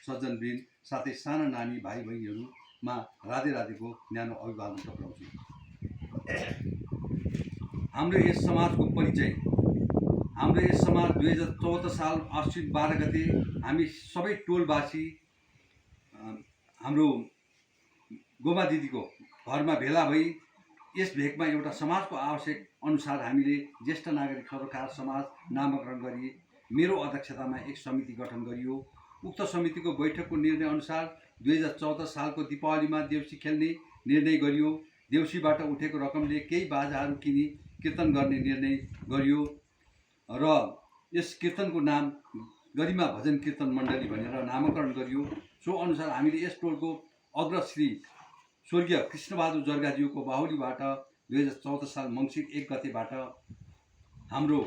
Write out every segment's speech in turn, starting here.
सज्जनवृन्द साथै साना नानी भाइ बहिनीहरूमा राधे राधेको न्यानो अभिवादन टक्राउँछु। हाम्रो यस समाजको परिचय। हाम्रो यस समाज 2014 साल अश्विन 12 गते हामी सबै टोलवासी हाम्रो गोमा दिदीको घरमा भेला भई यस भेकमा एउटा समाजको आवश्यक अनुसार हामीले ज्येष्ठ नागरिक सरोकार समाज नामकरण गरी मेरो अध्यक्षतामा एक समिति गठन गरियो। उक्त समितिको बैठकको निर्णय अनुसार 2014 सालको दीपावलीमा देउसी खेल्ने निर्णय गरियो। देउसीबाट उठेको रकमले केही बाजाहरू किनी कीर्तन गर्ने निर्णय गरियो र यस कीर्तनको नाम गरिमा भजन कीर्तन मण्डली भनेर नामकरण गरियो। सो अनुसार हामीले यस टोलको अग्रश्री स्वर्गीय कृष्णबहादुर जर्गाज्यूको बाहुलीबाट 2014 साल मङ्सिर 1 गतेबाट हाम्रो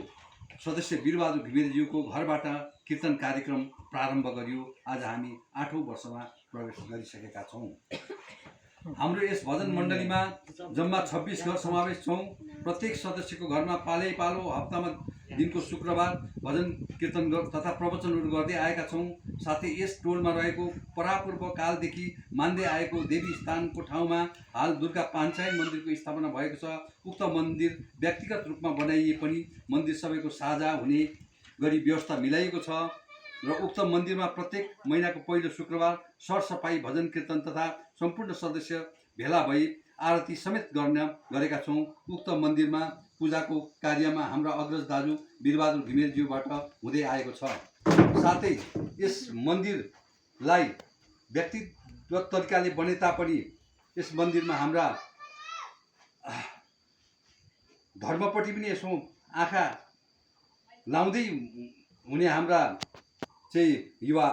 सदस्य वीरबहादुर घिमिरेज्यूको घरबाट कीर्तन कार्यक्रम प्रारम्भ गरियो। आज हामी 8औं वर्षमा प्रवेश गरिसकेका छौँ। हाम्रो यस भजन मण्डलीमा जम्मा 26 घर समावेश छौँ। प्रत्येक सदस्यको घरमा पालै पालो हप्तामा दिनको शुक्रबार भजन कीर्तन तथा प्रवचनहरू गर्दै आएका छौँ। साथै यस टोलमा रहेको परापूर्व कालदेखि मान्दै आएको देवी स्थानको ठाउँमा हाल दुर्गा पाञ्चायन मन्दिरको स्थापना भएको छ। उक्त मन्दिर व्यक्तिगत रूपमा बनाइए पनि मन्दिर सबैको साझा हुने गरी व्यवस्था मिलाइएको छ र उक्त मन्दिरमा प्रत्येक महिनाको पहिलो शुक्रबार सरसफाई भजन कीर्तन तथा सम्पूर्ण सदस्य भेला भई आरती समेत गरेका छौँ। उक्त मन्दिरमा पूजाको कार्यमा हाम्रा अग्रज दाजु वीरबहादुर घिमिरेज्यूबाट हुँदै आएको छ। साथै यस मन्दिरलाई व्यक्तिगत तरिकाले बने तापनि यस मन्दिरमा हाम्रा धर्मपट्टि पनि यसो आँखा लाउँदै हुने हाम्रा चाहिँ युवा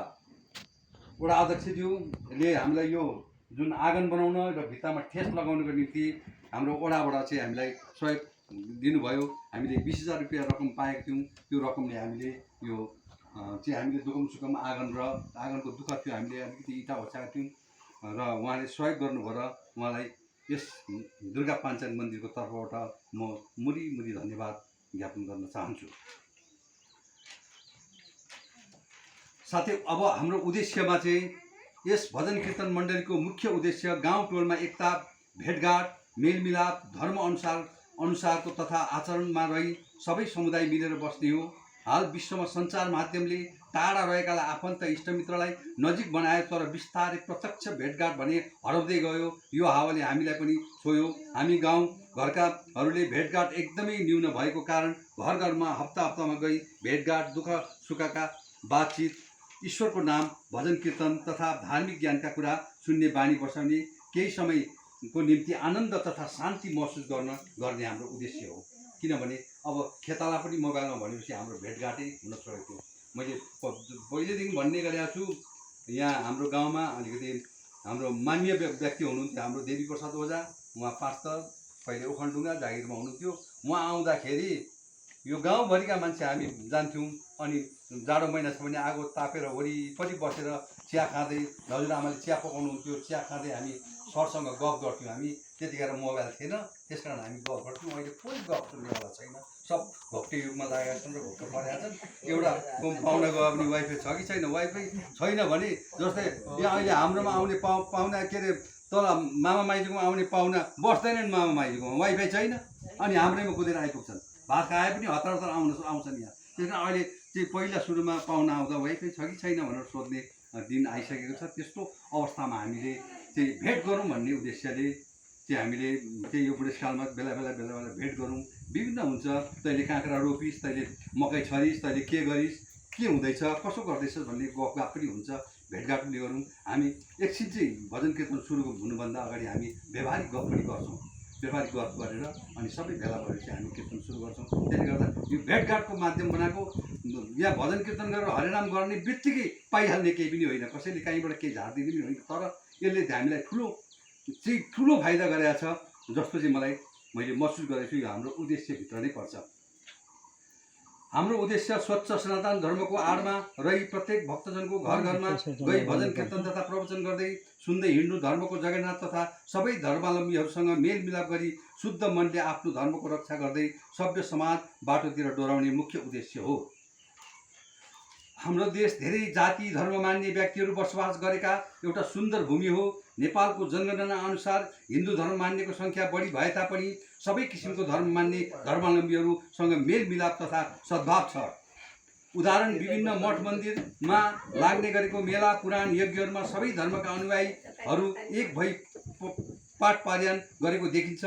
वडा अध्यक्षज्यूले हामीलाई यो जुन आँगन बनाउन र भित्तामा ठेस लगाउनको निम्ति हाम्रो वडाबाट चाहिँ हामीलाई सहयोग दिनुभयो। हामीले 20,000 रुपियाँ रकम पाएका थियौँ। त्यो रकमले हामीले यो चाहिँ हामीले दुखम सुखम आँगनको दुःख थियो, हामीले अलिकति इँटा ओछ्याएका थियौँ र उहाँले सहयोग गर्नुभयो र उहाँलाई यस दुर्गा पाञ्चायत मन्दिरको तर्फबाट म मुरी धन्यवाद ज्ञापन गर्न चाहन्छु। साथै अब हाम्रो उद्देश्यमा चाहिँ यस भजन कीर्तन मण्डलीको मुख्य उद्देश्य गाउँ टोलमा एकता, भेटघाट, मेलमिलाप, धर्म अनुसारको तथा आचरणमा रही सबै समुदाय मिलेर बस्ने हो। हाल विश्वमा सञ्चार माध्यमले टाढा रहेकालाई आफन्त इष्टमित्रलाई नजिक बनायो, तर बिस्तारै प्रत्यक्ष भेटघाट भने हराउँदै गयो। यो हावाले हामीलाई पनि छोयो। हामी गाउँ घरकाहरूले भेटघाट एकदमै न्यून भएको कारण घर घरमा हप्तामा गई भेटघाट, दुःख सुखका बातचित, ईश्वरको नाम, भजन कीर्तन तथा धार्मिक ज्ञानका कुरा सुन्ने बानी बसाउने केही समयको निम्ति आनन्द तथा शान्ति महसुस गर्ने हाम्रो उद्देश्य हो। किनभने अब खेताला पनि मोबाइलमा भनेपछि हाम्रो भेटघाटै हुन छोडेको थियो। मैले पहिलेदेखि भन्ने गरेको छु, यहाँ हाम्रो गाउँमा अलिकति हाम्रो माननीय व्यक्ति हुनुहुन्थ्यो हाम्रो देवी प्रसाद ओझा। उहाँ पास्टर पहिले ओखलढुङ्गा जागिरमा हुनुहुन्थ्यो। उहाँ आउँदाखेरि यो गाउँभरिका मान्छे हामी जान्थ्यौँ अनि जाडो महिना छ भने आगो तापेर वरिपरि बसेर चिया खाँदै हजुरआमाले चिया पकाउनुहुन्थ्यो, चिया खाँदै हामी सरसँग गफ गर्थ्यौँ। हामी त्यतिखेर मोबाइल थिएन, त्यस कारण हामी गफ गर्थ्यौँ। अहिले कोही गफ सुन्नेवाला छैन, सब भक्ति युगमा लागेका छन् र भक्त परेका छन्। एउटा पाहुना गयो भने वाइफाई छ कि छैन, वाइफाई छैन भने जस्तै यहाँ अहिले हाम्रोमा आउने पाहुना के अरे तल मामा माइजूकोमा आउने पाहुना बस्दैनन् मामा माइजूकोमा, वाइफाई छैन अनि हाम्रैमा कुदेर आइपुग्छन्। भात खाए पनि हतार आउँछन् यहाँ। त्यस कारण अहिले चाहिँ पहिला सुरुमा पाहुना आउँदा वाइफाई छ कि छैन भनेर सोध्ने दिन आइसकेको छ। त्यस्तो अवस्थामा हामीले चाहिँ भेट गरौँ भन्ने उद्देश्यले चाहिँ हामीले चाहिँ यो बुढेसकालमा बेला बेला भेट गरौँ। विभिन्न हुन्छ, तैँले काँक्रा रोपिस्, तैँले मकै छरिस्, तैँले के गरिस्, के हुँदैछ, कसो गर्दैछस् भन्ने गफगाफ पनि हुन्छ, भेटघाट पनि गरौँ। हामी एकछिन चाहिँ भजन कीर्तन सुरु हुनुभन्दा अगाडि हामी व्यवहारिक गफ पनि गर्छौँ। व्यवहारिक गफ गरेर अनि सबै भेला भएर चाहिँ हामी कीर्तन सुरु गर्छौँ। त्यसले गर्दा यो भेटघाटको माध्यम बनाएको यहाँ भजन कीर्तन गरेर हरिनाम गर्ने बित्तिकै पाइहाल्ने केही पनि होइन, कसैले कहीँबाट केही झारिदिने पनि होइन। तर यसले हामीलाई ठुलो फाइदा गरेको छ जस्तो चाहिँ मैले महसुस गरेको छु। यो हाम्रो उद्देश्यभित्र नै पर्छ। हाम्रो उद्देश्य स्वच्छ सनातन धर्मको आडमा रही प्रत्येक भक्तजनको घर घरमा गई भजन कीर्तन तथा प्रवचन गर्दै सुन्दै हिँड्नु, धर्मको जगन्नाथ तथा सबै धर्मावलम्बीहरूसँग मेलमिलाप गरी शुद्ध मनले आफ्नो धर्मको रक्षा गर्दै सभ्य समाज बाटोतिर डोराउने मुख्य उद्देश्य हो। हाम्रो देश धेरै जाति धर्म मान्ने व्यक्तिहरू बसोबास गरेका एउटा सुन्दर भूमि हो। नेपालको जनगणना अनुसार हिन्दू धर्म मान्नेको सङ्ख्या बढी भए तापनि सबै किसिमको धर्म मान्ने धर्मावलम्बीहरूसँग मेलमिलाप तथा सद्भाव छ। उदाहरण विभिन्न मठ मन्दिरमा लाग्ने गरेको मेला पुराण यज्ञहरूमा सबै धर्मका अनुयायीहरू एक भई पाठ पारायण गरेको देखिन्छ।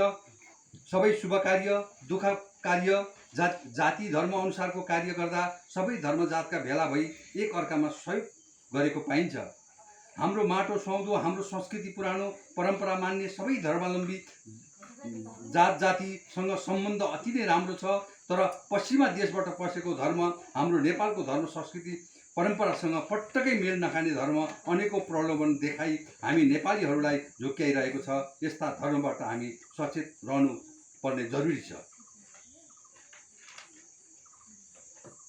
सबै शुभ कार्य दुःख कार्य जाति धर्म अनुसारको कार्य गर्दा सबै धर्म जातका भेला भई एक अर्कामा सहयोग गरेको पाइन्छ। हाम्रो माटो सुहाउँदो हाम्रो संस्कृति पुरानो परम्परा मान्ने सबै धर्मावलम्बी जात जातिसँग सम्बन्ध अति नै राम्रो छ। तर पश्चिमा देशबाट पसेको धर्म हाम्रो नेपालको धर्म संस्कृति परम्परासँग पटक्कै मेल नखाने धर्म अनेकौं प्रलोभन देखाई हामी नेपालीहरूलाई झुक्क्याइरहेको छ। यस्ता धर्मबाट हामी सचेत रहनु पर्ने जरुरी छ।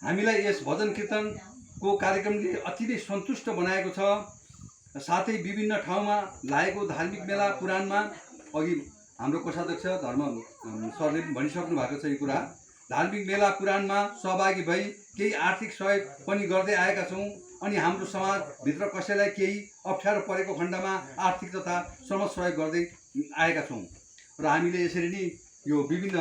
हामीलाई यस भजन कीर्तनको कार्यक्रमले अति नै सन्तुष्ट बनाएको छ। साथै विभिन्न ठाउँमा लागेको धार्मिक मेला पुराणमा अघि हाम्रो कोषाध्यक्ष धर्म सरले भनिसक्नु भएको छ। यो कुरा धार्मिक मेला पुराणमा सहभागी भई केही आर्थिक सहयोग पनि गर्दै आएका छौँ। अनि हाम्रो समाजभित्र कसैलाई केही अप्ठ्यारो परेको खण्डमा आर्थिक तथा श्रम सहयोग गर्दै आएका छौँ। र हामीले यसरी नै यो विभिन्न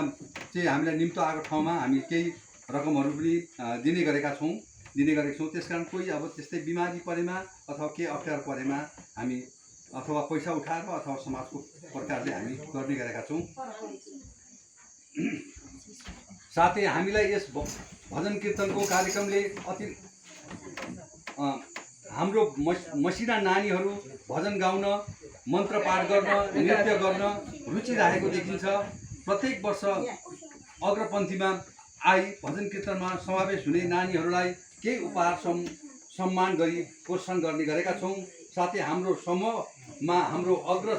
चाहिँ हामीलाई निम्तो आएको ठाउँमा हामी केही रकमहरू पनि दिने गरेका छौँ। त्यसकारण कोही अब त्यस्तै बिमारी परेमा अथवा केही अप्ठ्यारो परेमा हामी अथवा पैसा उठाएर अथवा समाजको प्रकारले हामी गर्ने गरेका छौँ। साथै हामीलाई यस भजन कीर्तनको कार्यक्रमले अति हाम्रो मसिना नानीहरू भजन गाउन मन्त्र पाठ गर्न नृत्य गर्न रुचि राखेको देखिन्छ। प्रत्येक वर्ष अग्रपन्थीमा आई भजन कीर्तनमा समावेश हुने नानीहरूलाई केही उपहार सम्मान गरी प्रोत्साहन गर्ने गरेका छौँ। साथै हाम्रो समूहमा हाम्रो अग्र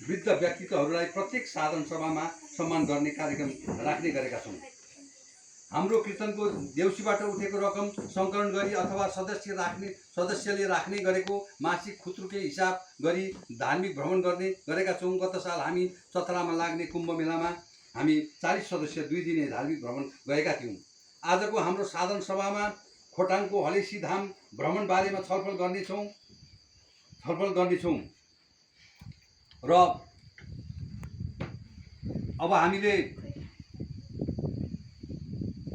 वृद्ध व्यक्तित्वहरूलाई प्रत्येक साधन सभामा सम्मान गर्ने कार्यक्रम राख्ने गरेका छौँ। हाम्रो कीर्तनको देउसीबाट उठेको रकम सङ्कलन गरी अथवा सदस्यले राख्ने गरेको मासिक खुत्रुके हिसाब गरी धार्मिक भ्रमण गर्ने गरेका छौँ। गत साल हामी चतरामा लाग्ने कुम्भ मेलामा हामी 40 सदस्य 2 दिने धार्मिक भ्रमण गएका थियौँ। आजको हाम्रो साधन सभामा खोटाङको हलेसी धाम भ्रमण बारेमा छलफल गर्नेछौँ र अब हामीले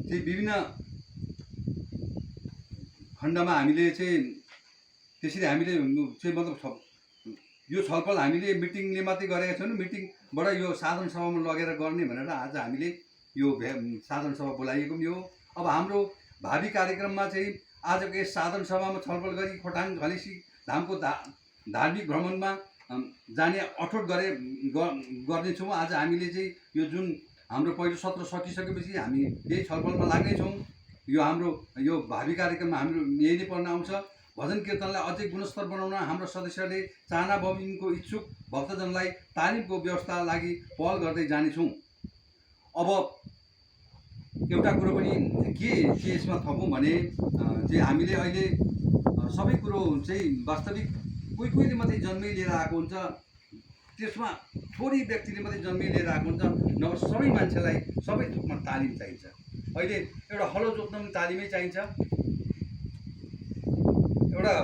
चाहिँ विभिन्न खण्डमा हामीले चाहिँ त्यसरी हामीले चाहिँ मतलब यो छलफल हामीले मिटिङले मात्रै गरेका छैनौँ। मिटिङबाट यो साधन सभामा लगेर गर्ने भनेर आज हामीले यो साधन सभा बोलाइएको पनि हो। अब हाम्रो भावी कार्यक्रममा चाहिँ आजको यस साधन सभामा छलफल गरी खोटाङ हलेसी धामको धार्मिक भ्रमणमा जाने अठोट गर्नेछौँ। आज हामीले चाहिँ यो जुन हाम्रो पहिलो सत्र सकिसकेपछि हामी यही छलफलमा लाग्नेछौँ। यो हाम्रो यो भावी कार्यक्रममा हाम्रो यही नै पर्न आउँछ। भजन कीर्तनलाई अझै गुणस्तर बनाउन हाम्रो सदस्यले चाहना बमोजिमको इच्छुक भक्तजनलाई तालिमको व्यवस्था लागि पहल गर्दै जानेछौँ। अब एउटा कुरो पनि के यसमा थपौँ भने चाहिँ हामीले अहिले सबै कुरो चाहिँ वास्तविक कोहीले मात्रै जन्मै लिएर आएको हुन्छ। त्यसमा थोरै व्यक्तिले मात्रै जन्मै लिएर आएको हुन्छ। नभए सबै मान्छेलाई सबै थोकमा तालिम चाहिन्छ। अहिले एउटा हलो जोत्न पनि तालिमै चाहिन्छ, एउटा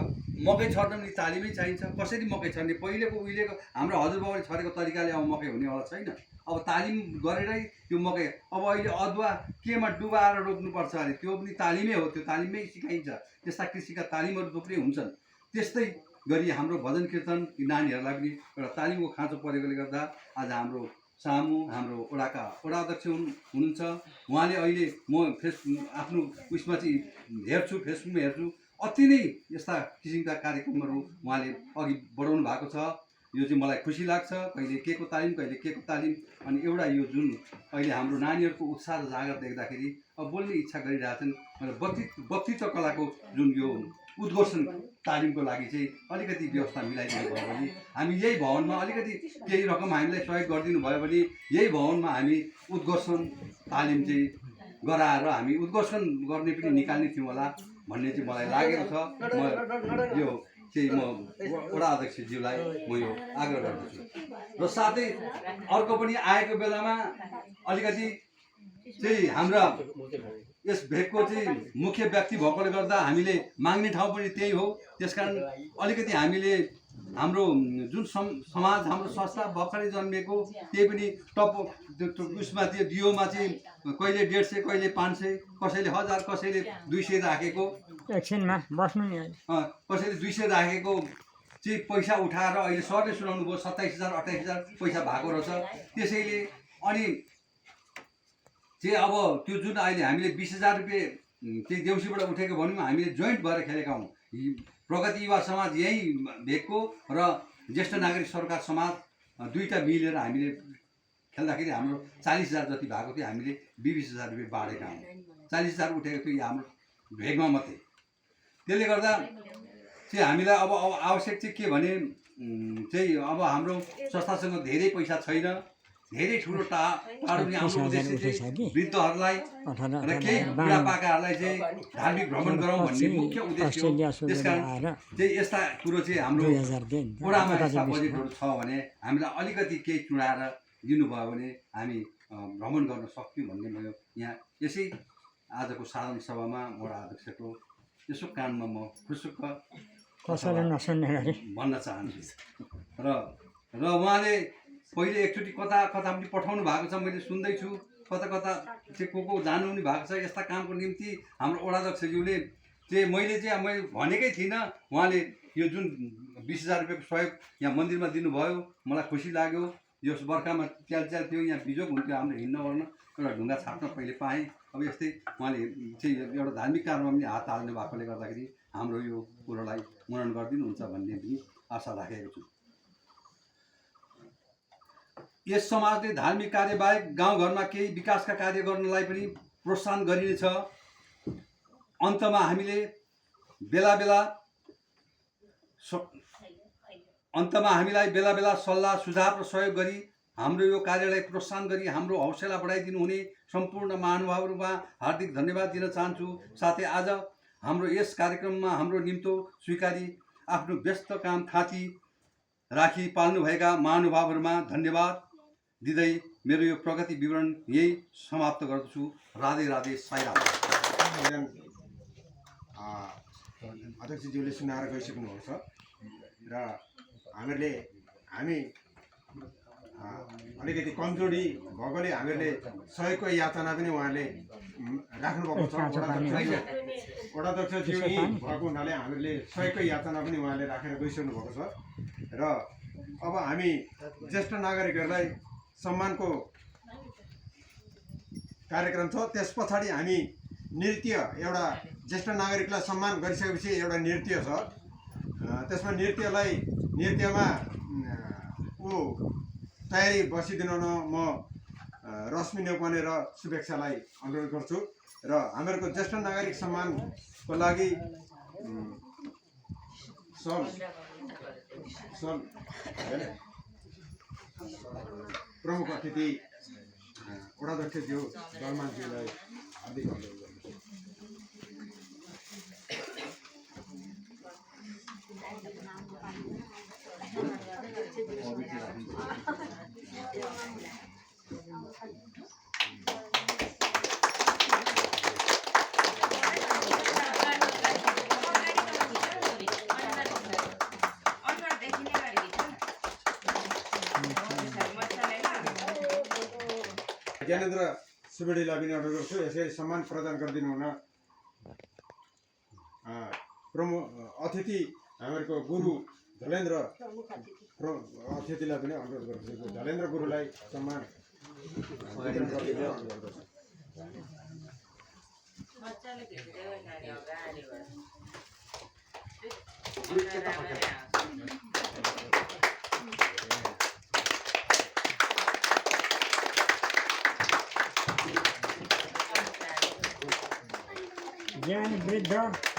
मकै छर्न पनि तालिमै चाहिन्छ। कसरी मकै छर्ने उहिलेको हाम्रो हजुरबाउले छरेको तरिकाले अब मकै हुनेवाला छैन। अब तालिम गरेरै त्यो मकै अब अहिले अदुवा केमा डुबाएर रोप्नुपर्छ अरे त्यो पनि तालिमै हो। त्यो तालिममै सिकाइन्छ। त्यस्ता कृषिका तालिमहरू थुप्रै हुन्छन्। त्यस्तै गरी हाम्रो भजन कीर्तन नानीहरूलाई पनि एउटा तालिमको खाँचो परेकोले गर्दा आज हाम्रो सामु हाम्रो वडा अध्यक्ष हुनुहुन्छ। उहाँले अहिले म आफ्नो उयसमा चाहिँ फेसबुकमा हेर्छु अति नै यस्ता किसिमका कार्यक्रमहरू उहाँले अघि बढाउनु भएको छ। यो चाहिँ मलाई खुसी लाग्छ। कहिले के को तालिम कहिले के को तालिम। अनि एउटा यो जुन अहिले हाम्रो नानीहरूको उत्साह र जाँगर देख्दाखेरि अब बोल्ने इच्छा गरिरहेछन्। वक्तृत्व कलाको जुन यो उद्घोषण तालिमको लागि चाहिँ अलिकति व्यवस्था मिलाइदिनु भयो भने हामी यही भवनमा अलिकति केही रकम हामीलाई सहयोग गरिदिनु भयो भने यही भवनमा हामी उद्घोषण तालिम चाहिँ गराएर हामी उद्घोषण गर्ने पनि निकाल्ने थियौँ होला भन्ने चाहिँ मलाई लागेको छ। म यो चाहिँ म वडा अध्यक्षज्यूलाई म यो आग्रह गर्दछु। र साथै अर्को पनि आएको बेलामा अलिकति चाहिँ हाम्रा यस भेगको चाहिँ मुख्य व्यक्ति भएकोले गर्दा हामीले माग्ने ठाउँ पनि त्यही हो। त्यसकारण अलिकति हामीले हाम्रो जुन समाज हाम्रो संस्था भर्खरै जन्मिएको त्यही पनि टप उसमा त्यो दियोमा चाहिँ कहिले 150 कहिले 500 कसैले 1000 कसैले 200 राखेको एकछिनमा बस्नु नि कसैले 200 राखेको चाहिँ पैसा उठाएर अहिले सरले सुनाउनु भयो 27000 28000 पैसा भएको रहेछ। त्यसैले अनि चाहिँ अब त्यो जुन अहिले हामीले 20000 रुपियाँ चाहिँ देउसीबाट उठेको भनौँ हामीले जोइन्ट भएर खेलेका हौँ। प्रगति युवा समाज यही भेगको र ज्येष्ठ नागरिक सरकार समाज दुईटा मिलेर हामीले खेल्दाखेरि हाम्रो 40000 जति भएको थियो। हामीले 20000 रुपियाँ बाँडेका हौँ। 40000 उठेको थियो यो हाम्रो भेगमा मात्रै। त्यसले गर्दा चाहिँ हामीलाई अब आवश्यक चाहिँ के भने चाहिँ अब हाम्रो संस्थासँग धेरै पैसा छैन। धेरै ठुलो टाढो पनि हाम्रो उद्देश्य चाहिँ वृद्धहरूलाई र केही बुढापाकाहरूलाई चाहिँ धार्मिक भ्रमण गरौँ भन्ने मुख्य उद्देश्य हो। त्यसकारण चाहिँ यस्ता कुरो चाहिँ हाम्रो वडामा यस्ता बजेटहरू छ भने हामीलाई अलिकति केही चुडाएर दिनुभयो भने हामी भ्रमण गर्न सक्थ्यौँ भन्ने म यहाँ यसै आजको साधारण सभामा वडा अध्यक्षको यसो कानमा म खुसुक्क भन्न चाहन्छु। र उहाँले पहिले एकचोटि कता पनि पठाउनु भएको छ, मैले सुन्दैछु। कता चाहिँ को जानु पनि भएको छ यस्ता कामको निम्ति। हाम्रो वडाध्यक्षज्यूले चाहिँ मैले भनेकै थिइनँ। उहाँले यो जुन 20000 रुपियाँको सहयोग यहाँ मन्दिरमा दिनुभयो, मलाई खुसी लाग्यो। यो बर्खामा च्याल थियो, यहाँ बिजोग हुन्थ्यो हाम्रो हिँड्न ओर्न, एउटा ढुङ्गा छाप्न पहिले पाएँ। अब यस्तै उहाँले चाहिँ एउटा धार्मिक काममा पनि हात हाल्नु भएकोले गर्दाखेरि हाम्रो यो कुरोलाई मनन गरिदिनुहुन्छ भन्ने पनि आशा राखेको छु। यस समाजले धार्मिक कार्यबाहेक गाउँघरमा केही विकासका कार्य गर्नलाई पनि प्रोत्साहन गरिनेछ। अन्तमा हामीले हामीलाई बेला बेला सल्लाह सुझाव र सहयोग गरी हाम्रो यो कार्यलाई प्रोत्साहन गरी हाम्रो हौसला बढाइदिनु हुने सम्पूर्ण महानुभावहरूमा हार्दिक धन्यवाद दिन चाहन्छु। साथै आज हाम्रो यस कार्यक्रममा हाम्रो निम्तो स्वीकारी आफ्नो व्यस्त काम थाती राखी पाल्नुभएका महानुभावहरूमा धन्यवाद दिँदै मेरो यो प्रगति विवरण यही समाप्त गर्दछु। राधे राधे, साईराम। अध्यक्षज्यूले सुनाएर गइसक्नुभएको छ र हामी अलिकति कमजोरी भएकोले हामीहरूले सहयोगको यातना पनि उहाँले राख्नुभएको छ। वडाध्यक्षज्यू भएको हुनाले हामीहरूले सहयोगको यातना पनि उहाँले राखेर गइसक्नु भएको छ। र अब हामी ज्येष्ठ नागरिकहरूलाई सम्मानको कार्यक्रम छ। त्यस पछाडि हामी नृत्य, एउटा ज्येष्ठ नागरिकलाई सम्मान गरिसकेपछि एउटा नृत्य छ। त्यसमा नृत्यमा तयारी बसिदिनु न म रश्मि नेउपाने र शुभेच्छालाई अनुरोध गर्छु। र हामीहरूको ज्येष्ठ नागरिक सम्मानको लागि प्रमुख अतिथि वडाध्यक्षज्यू दलमानज्यूलाई हार्दिक अनुरोध गर्दछु। ज्ञानेन्द्र सुवेडीलाई पनि अनुरोध गर्छु यसरी सम्मान प्रदान गरिदिनु हुन। प्रमुख अतिथि हामीहरूको गुरु झलेन्द्र अतिथिलाई पनि अनुरोध गर्छु। झलेन्द्र गुरुलाई सम्मान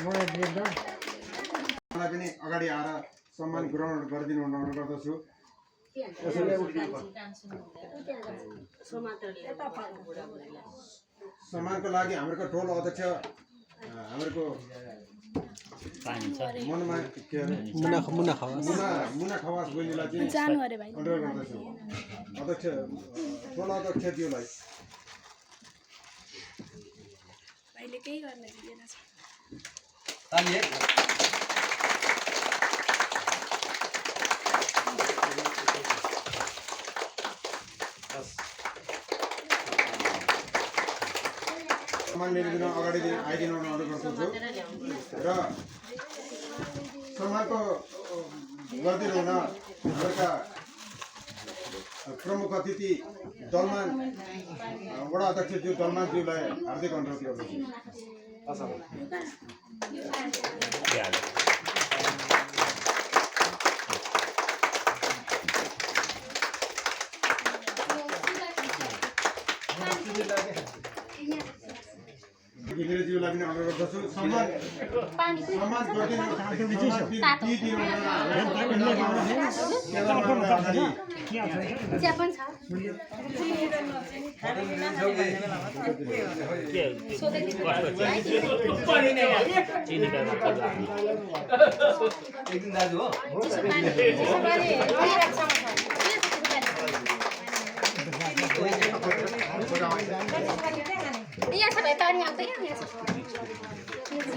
मलाई पनि अगाडि आएर सम्मान ग्रहण गरिदिनु हुन अनुरोध गर्दछु। सम्मानको लागि हाम्रो टोल अध्यक्ष हाम्रो मनमा के अरे मुना खवास बहिनीलाई चाहिँ अनुरोध गर्दछु। अध्यक्ष टोल अध्यक्षज्यूलाई मैले केही गर्न दिएन ताली है। सम्मान लिएर अगाडि आइदिनु अनुरोध गर्छु र सम्मानको गरिदिनु हुन हाम्रा प्रमुख अतिथि दलमान वडा अध्यक्षज्यू दलमानज्यूलाई हार्दिक अनुरोध गर्दछु। गिरिज्यूलाई पनि अनुरोध गर्दछु। सम्मान एक दिन दाजु हो यहाँ सबै पानी आउँदैन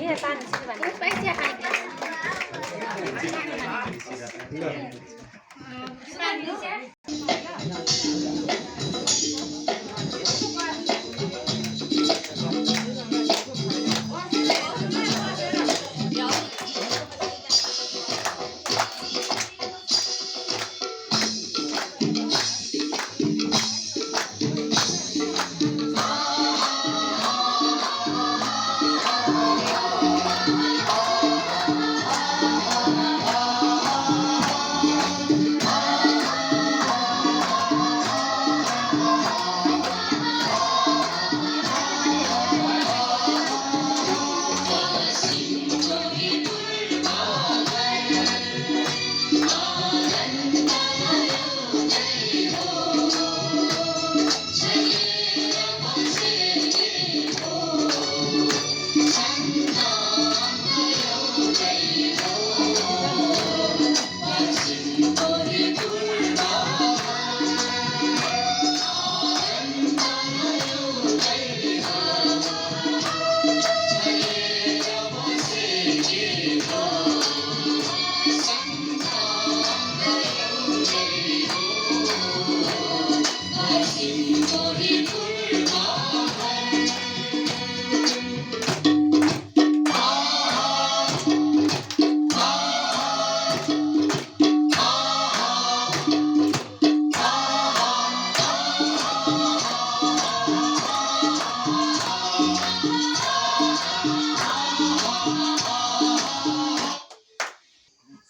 यहाँ पानी छ भने पैसा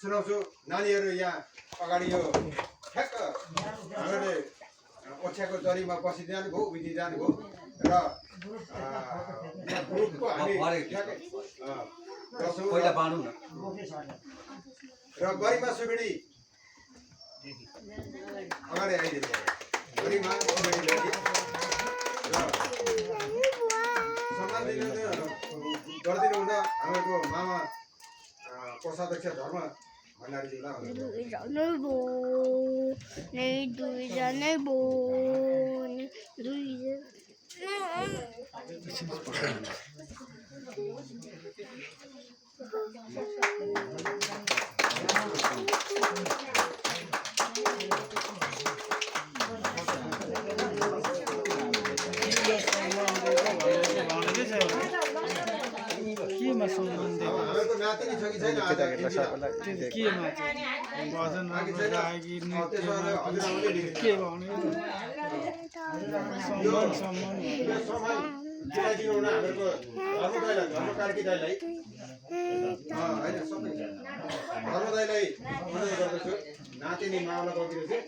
सुनाउँछु। नानीहरू यहाँ अगाडि यो ठ्याक्क हामीले ओछ्याको जरीमा बसिदिनु भयो, उभिँदै जानुभयो र ग्रुपको हामी पहिला बाँडौँ न र गरिमा सुवेडी अगाडि आइदिनु भयो। गरिमा सुवेडी र सम्मान गरिदिनु हुँदा हामीहरूको मामा कोषाध्यक्ष धर्म दुईजनै भो हामीहरूको नातिनी छ कि छैन आज हामीहरूको धर्मकार्की दाइलाई होइन सबै धर्मदाइलाई अनुरोध गर्दछु। नातिनी मावला बगिरहेको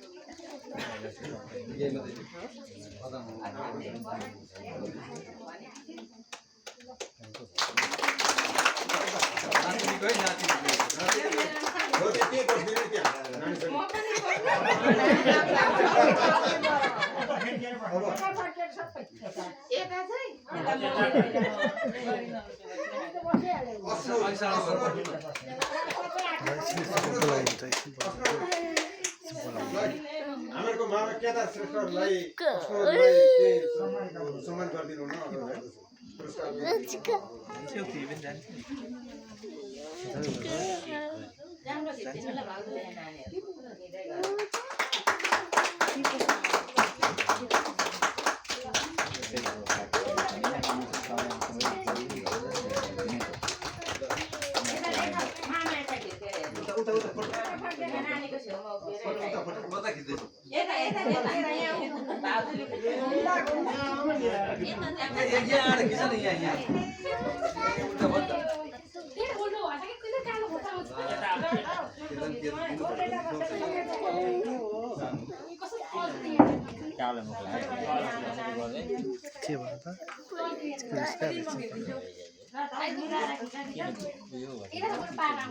हामीहरूको मामा केदार श्रेष्ठलाई सम्मान गरिदिनु हुन र कता खिच्दैछ यहाँ आएर खिच न यहाँ उल्टा भयो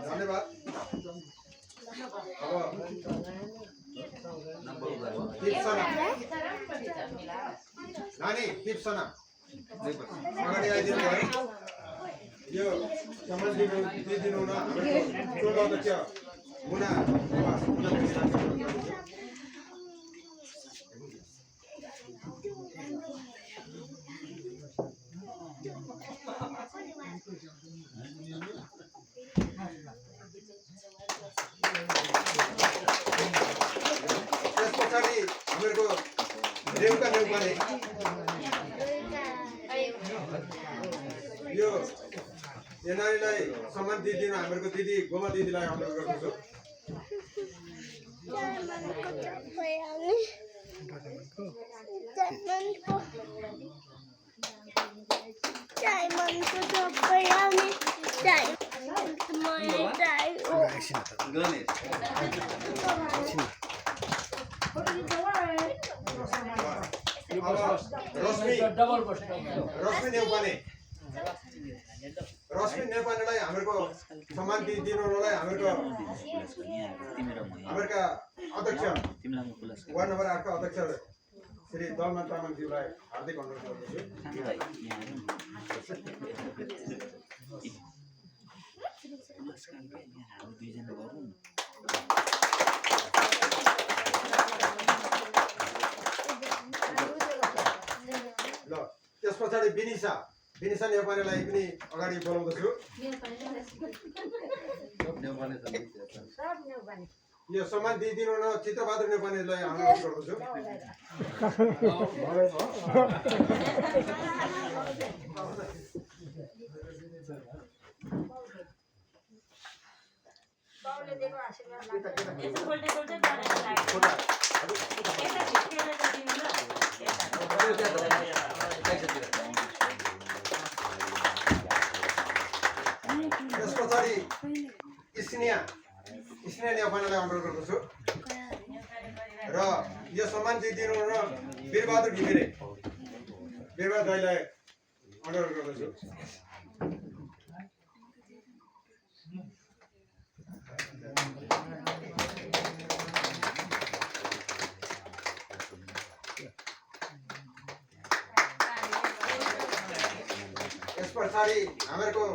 धन्यवाद नानी टिप्सना अगाडि आइदिनु भयो यो सम्मान दिनु न हाम्रो टोल अध्यक्ष मुना त्यस पछाडि हामीहरूको रेउका नेउपाने यो नानीलाई सम्मान दिदिनु हामीहरूको दिदी गोमा दिदीलाई अनुरोध गर्दछु रश्मि नेपालीलाई हामीहरूको सम्मान दिनुलाई हामीहरूका अध्यक्ष वार्ड नम्बर 8 का अध्यक्ष श्री दलमान तामाङज्यूलाई हार्दिक अनुरोध गर्दछु ल त्यस पछाडि विनिसा नेपालीलाई पनि अगाडि बोलाउँदछु यो सम्मान दिइदिनु न चित्रबहादुर नेपालीलाई अनुरोध गर्दछु त्यस पछाडि स्नेहा नेपालीलाई अनुरोध गर्दछु र यो सम्मान दिइदिनु न वीरबहादुर घिमिरे दाइलाई अनुरोध गर्दछु यस पछाडि हामीहरूको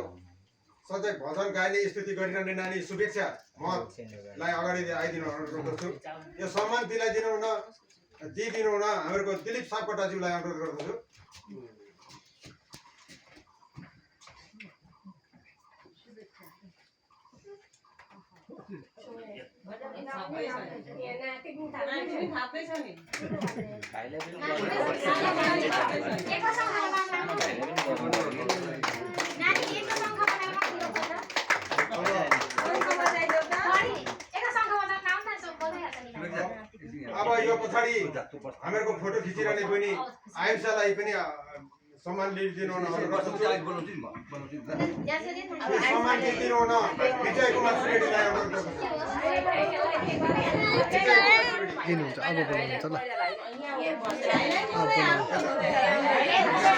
सधैँ भजन गाइने स्तुति गरिरहने नानी शुभेच्छा महतलाई अगाडि आइदिनु अनुरोध गर्दछु यो सम्मान दिइदिनु न हामीहरूको दिलीप सापकोटाज्यूलाई अनुरोध गर्दछु अब यो पछाडि हामीहरूको फोटो खिचिरहने बहिनी आयुषालाई पनि सम्मान दिइदिनु न सम्मान दिइदिनु न विजय कुमार सुरेडीलाई अनुरोध गर्दछु अब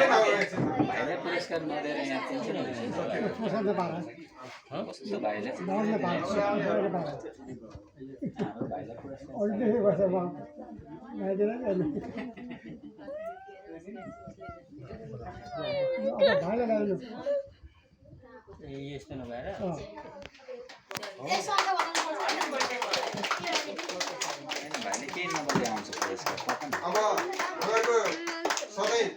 बोलाउनुहुन्छ ल पुरस्कार नदिएर यहाँ यस्तो नभएर अब हामीहरूको सधैँ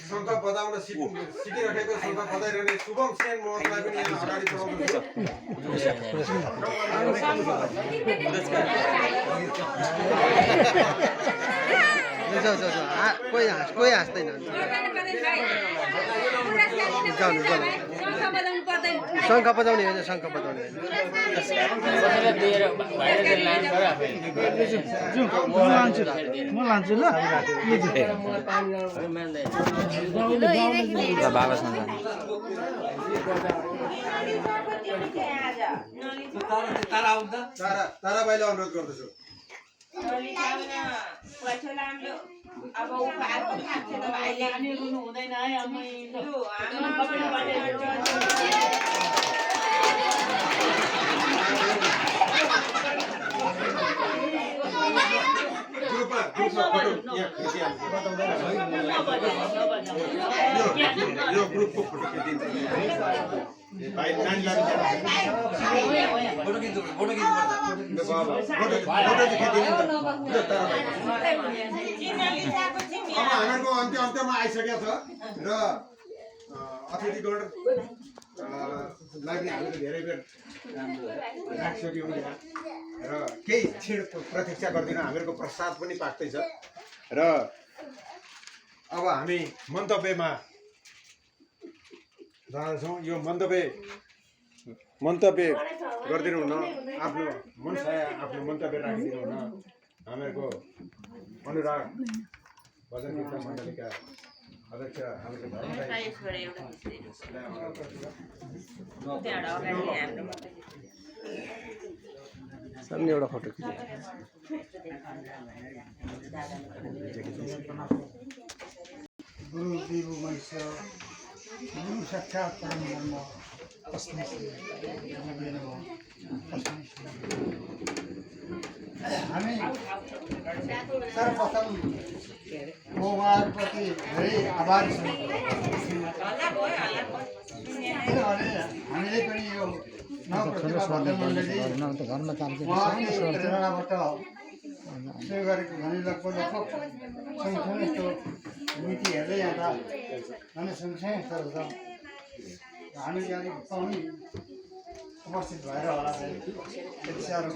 शङ्ख बजाउन सिकिरहेको शङ्का बजाइरहने शुभम सेन महतलाई पनि यहाँ अगाडि बढाउँदछु। कोही हाँस्दैन शङ्ख बजाउने होइन शङ्ख बजाउने म लान्छु ल बाबासँग ताराबाईले अनुरोध गर्दछु। अब उपायको खान्छ त भाइले अनि रुनु हुँदैन है अब ग्रुपमा फोटो यहाँ खिचिहाल्छु। यो ग्रुपको फोटो खिचिन्छ। भाइ नानीलाई फोटो खिच्नु फोटो चाहिँ खिचिदिनु त। अब हामीहरूको अन्त्यमा आइसकेको छ र अतिथिगण लाई पनि हामीले धेरै बेर राखिसक्यौँ यहाँ र केही क्षण प्रतीक्षा गरिदिनु। हामीहरूको प्रसाद पनि पाक्दैछ र अब हामी मन्तव्यमा जाँदैछौँ। यो मन्तव्य गरिदिनु हुन, आफ्नो मनसाय आफ्नो मन्तव्य राखिदिनु हुन हामीहरूको अनुराग भजन कीर्तन मण्डलीका अध्यक्ष हाम्रो सामने एउटा फोटो खिच्नु गुरु देव मनुष्य गुरु साक्षात् परम ब्रह्म तस्मै श्री गुरुवे नमः तस्मै श्री हामी सर्वप्रथम उहाँहरूप्रति धेरै आभारी छौँ किनभने हामीले पनि यो नवप्रतिभा भजन मण्डली उहाँकै प्रेरणाबाट सुरु गरेको भने लगभग सँगसँगै यस्तो नीति हेर्दै जाँदा झन् सँगसँगै यस्तो हुन्छ हामीले अलिक पनि उपस्थित भएर होला त्यति साह्रो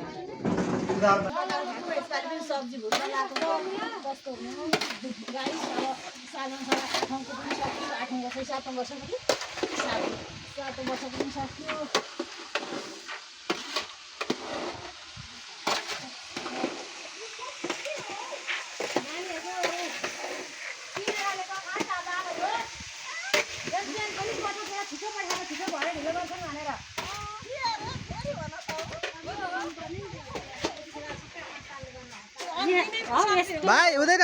उदाहरण सब्जी भुट्न लगाएको कस्तो हुनु गाई सानो ठाउँको पनि सक्यो 8 वर्ष 7 वर्षको कि 7 वर्षको पनि सक्यो। भाइ हुँदैन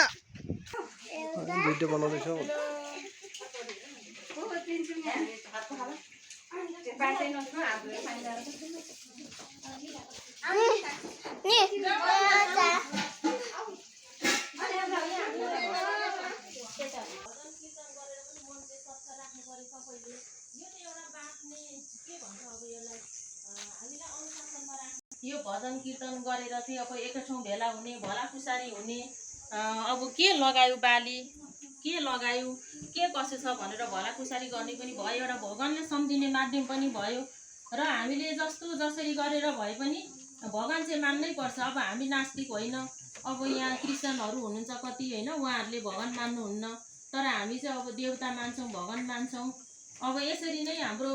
भिडियो बनाउँदैछौ। यो भजन कीर्तन गरेर चाहिँ अब एकै ठाउँ भेला हुने भलाकुसारी हुने अब के लगायो बाली के लगायो के कसो छ भनेर भलाकुसारी गर्ने पनि भयो, एउटा भगवानले सम्झिने माध्यम पनि भयो र हामीले जस्तो जसरी गरेर भए पनि भगवान चाहिँ मान्नै पर्छ। अब हामी नास्तिक होइन, अब यहाँ क्रिस्चियनहरू हुनुहुन्छ कति होइन, उहाँहरूले भगवान मान्नुहुन्न, तर हामी चाहिँ अब देवता मान्छौँ भगवान मान्छौँ। अब यसरी नै हाम्रो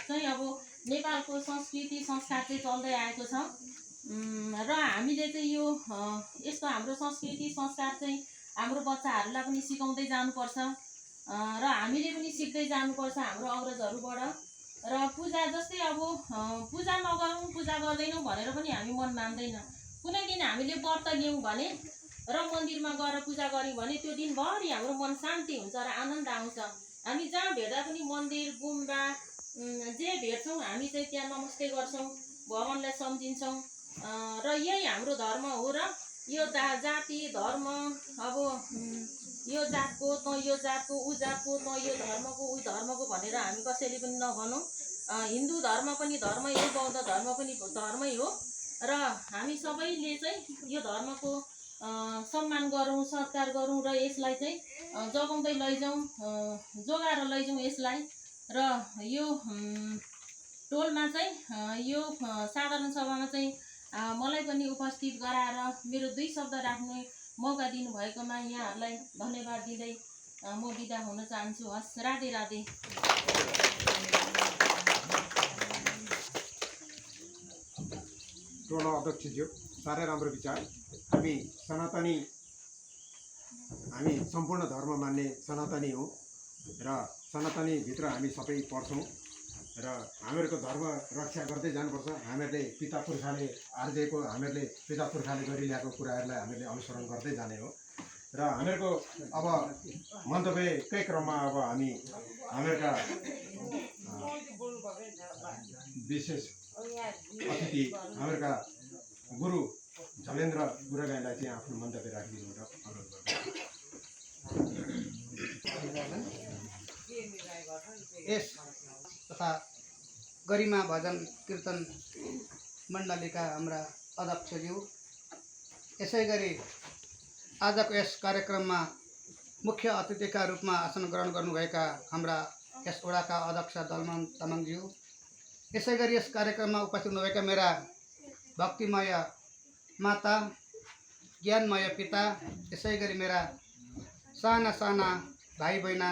चाहिँ अब नेपालको संस्कृति संस्कार चाहिँ चल्दै आएको छ र हामीले चाहिँ यो यस्तो हाम्रो संस्कृति संस्कार चाहिँ हाम्रो बच्चाहरूलाई पनि सिकाउँदै जानुपर्छ र हामीले पनि सिक्दै जानुपर्छ हाम्रो अग्रजहरूबाट। र पूजा जस्तै अब पूजा नगरौँ पूजा गर्दैनौँ भनेर पनि हामी मन मान्दैन। कुनै दिन हामीले व्रत लियौँ भने र मन्दिरमा गएर पूजा गऱ्यौँ भने त्यो दिनभरि हाम्रो मन शान्ति हुन्छ र आनन्द आउँछ। हामी जहाँ भेट्दा पनि मन्दिर गुम्बा जे भेट्छौँ हामी चाहिँ त्यहाँ नमस्ते गर्छौँ, भगवानलाई सम्झिन्छौँ र यही हाम्रो धर्म हो। र यो जाति धर्म अब यो जातको त यो जातको ऊ जातको त यो धर्मको ऊ धर्मको भनेर हामी कसैले पनि नभनौँ। हिन्दू धर्म पनि धर्मै हो, बौद्ध धर्म पनि धर्मै हो र हामी सबैले चाहिँ यो धर्मको सम्मान गरौँ, सत्कार गरौँ र यसलाई चाहिँ जगाउँदै लैजाउँ, जोगाएर लैजाउँ यसलाई। र यो टोलमा चाहिँ यो साधारण सभामा चाहिँ मलाई पनि उपस्थित गराएर मेरो 2 शब्द राख्ने मौका दिनुभएकोमा यहाँहरूलाई धन्यवाद दिँदै म बिदा हुन चाहन्छु। हस्, राधे राधे। टोल अध्यक्षज्यू, साह्रै राम्रो विचार। हामी सनातनी, हामी सम्पूर्ण धर्म मान्ने सनातनी हौँ र सनातनीभित्र हामी सबै पर्छौँ र हामीहरूको धर्म रक्षा गर्दै जानुपर्छ। हामीहरूले पिता पुर्खाले आर्जेको, हामीहरूले पिता पुर्खाले गरिरहेको कुराहरूलाई हामीहरूले अनुसरण गर्दै जाने हो र हामीहरूको अब मन्तव्यकै क्रममा अब हामीहरूका विशेष अतिथि हामीहरूका गुरु झलेन्द्र गुरुगाईलाई चाहिँ आफ्नो मन्तव्य राखिदिनु र अनुरोध गर्छु। यस तथा गरिमा भजन कीर्तन मण्डलीका हाम्रा अध्यक्षज्यू, यसै गरी आजको यस कार्यक्रममा मुख्य अतिथिका रूपमा आसन ग्रहण गर्नुभएका हाम्रा यस वडाका अध्यक्ष दलमान तामाङज्यू, यसै गरी यस कार्यक्रममा उपस्थित हुनुभएका मेरा भक्तिमय माता, ज्ञानमय पिता, यसै गरी मेरा साना साना भाइ बहिना,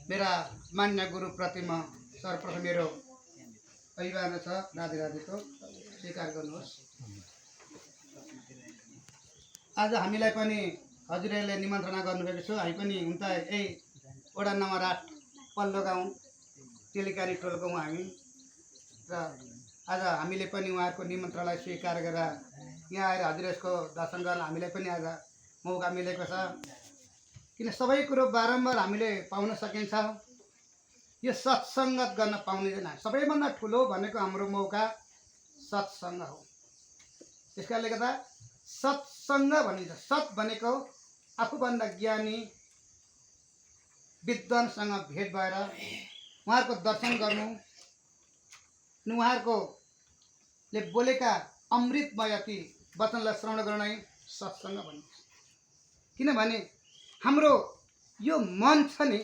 मेरा मान्य गुरुप्रति म सर्वप्रथम मेरो अभिवादन छ, राधे राधेको स्वीकार गर्नुहोस्। आज हामीलाई पनि हजुरहरूले निमन्त्रणा गर्नुभएको छ। हामी पनि हुन त यही वडा नम्बर 8 पल्लो गाउँ तेलिकानी टोलको हौँ हामी र आज हामीले पनि उहाँहरूको निमन्त्रणालाई स्वीकार गरेर यहाँ आएर हजुरहरूको दर्शन गर्न हामीलाई पनि आज मौका मिलेको छ। किन सबै कुरो बारम्बार हामीले पाउन सकिन्छ, यो सत्सङ्गत गर्न पाउनेदैन। सबैभन्दा ठुलो भनेको हाम्रो मौका सत्सङ्ग हो। त्यस कारणले गर्दा सत्सङ्ग भनिन्छ। सत् भनेको आफूभन्दा ज्ञानी विद्वानसँग भेट भएर उहाँहरूको दर्शन गर्नु, उहाँहरूकोले बोलेका अमृतमय ती वचनलाई श्रवण गर्न नै सत्सङ्ग भनिन्छ। किनभने हाम्रो यो मन छ नि,